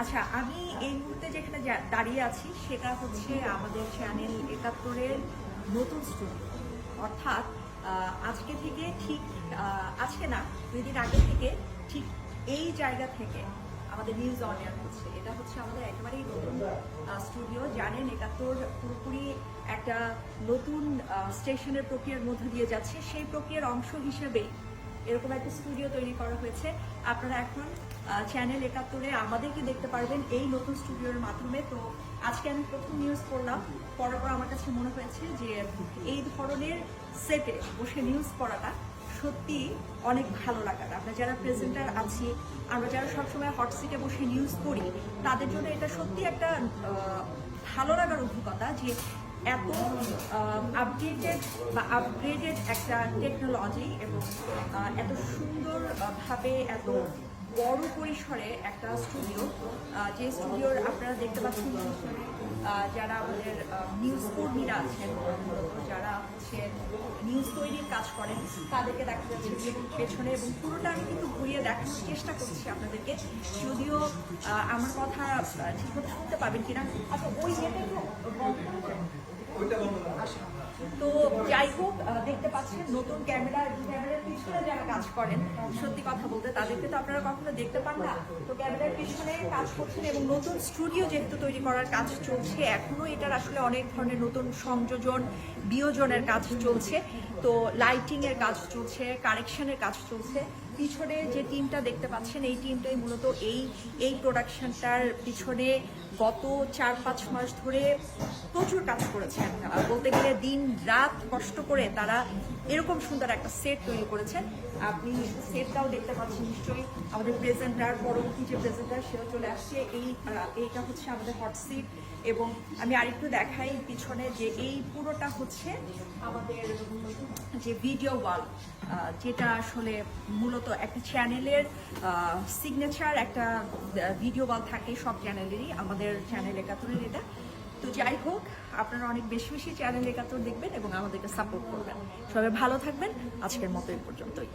আচ্ছা, আমি এই মুহূর্তে যেখানে দাঁড়িয়ে আছি সেটা হচ্ছে আমাদের চ্যানেল ৭১-এর নতুন স্টুডিও। অর্থাৎ আজকে থেকে ঠিক আজকে না, ২ দিন আগে থেকে ঠিক এই জায়গা থেকে আমাদের নিউজ অন এয়ার হচ্ছে। এটা হচ্ছে আমাদের একেবারেই নতুন স্টুডিও। জানেন ৭১ পুরোপুরি একটা নতুন স্টেশনের প্রক্রিয়ার মধ্য দিয়ে যাচ্ছে। সেই প্রক্রিয়ার অংশ হিসেবেই এরকম একটা স্টুডিও তৈরি করা হয়েছে। আপনারা এখন চ্যানেল ৭১-এ আমাদেরকে দেখতে পারবেন এই নতুন স্টুডিওর মাধ্যমে। তো আজকে আমি প্রথম নিউজ পড়লাম, পড়ার পর আমার কাছে মনে হয়েছে যে এই ধরনের সেটে বসে নিউজ পড়াটা সত্যি অনেক ভালো লাগার। আমরা যারা প্রেজেন্টার আছি, আমরা যারা সবসময় হট সিটে বসে নিউজ পড়ি, তাদের জন্য এটা সত্যি একটা ভালো লাগার অভিজ্ঞতা যে এত আপডেটেড বা আপগ্রেডেড একটা টেকনোলজি এবং এত সুন্দরভাবে এত বড় পরিসরে একটা স্টুডিও, যে স্টুডিওর আপনারা দেখতে পাচ্ছেন যারা আমাদের নিউজ কর্মীরা আছেন, যারা হচ্ছে নিউজ তৈরির কাজ করেন, তাদেরকে দেখা যাচ্ছে পেছনে, এবং পুরোটা আমি কিন্তু ঘুরিয়ে দেখানোর চেষ্টা করছি আপনাদেরকে। যদিও আমার কথা ঠিক মতো শুনতে পাবেন কিনা। আচ্ছা, ওই তো যাই হোক, দেখতে পাচ্ছেন নতুন ক্যামেরার পিছনে যারা কাজ করেন, সত্যি কথা বলতে তাদেরকে তো আপনারা কখনো দেখতে পান না। তো ক্যামেরার পিছনে কাজ করছেন এবং নতুন স্টুডিও যেহেতু তৈরি করার কাজ চলছে, এখনো এটার আসলে অনেক ধরনের নতুন সংযোজন বিয়োজনের কাজ চলছে। তো লাইটিং এর কাজ চলছে, কারেকশনের কাজ চলছে। পিছনে যে টিমটা দেখতে পাচ্ছেন, এই টিমটাই মূলত এই প্রোডাকশনটার পিছনে গত ৪-৫ মাস ধরে প্রচুর কাজ করেছেন। বলতে গেলে দিন রাত কষ্ট করে তারা এরকম সুন্দর একটা সেট তৈরি করেছেন। আপনি সেটটাও দেখতে পাচ্ছেন নিশ্চয়ই। আমাদের প্রেজেন্টার, পরবর্তী যে প্রেজেন্টার সেও চলে আসছে। এইটা হচ্ছে আমাদের হট সিট। এবং আমি আরেকটু দেখাই পিছনে যে এই পুরোটা হচ্ছে আমাদের যে ভিডিও ওয়াল, যেটা আসলে মূলত একটা চ্যানেলের সিগনেচার। একটা ভিডিও ওয়াল থাকে সব চ্যানেলেরই, আমাদের চ্যানেল ৭১-এর এটা। তো যাই হোক, আপনারা অনেক বেশি বেশি চ্যানেল ৭১ দেখবেন এবং আমাদেরকে সাপোর্ট করবেন। সবাই ভালো থাকবেন। আজকের মতো এই পর্যন্তই।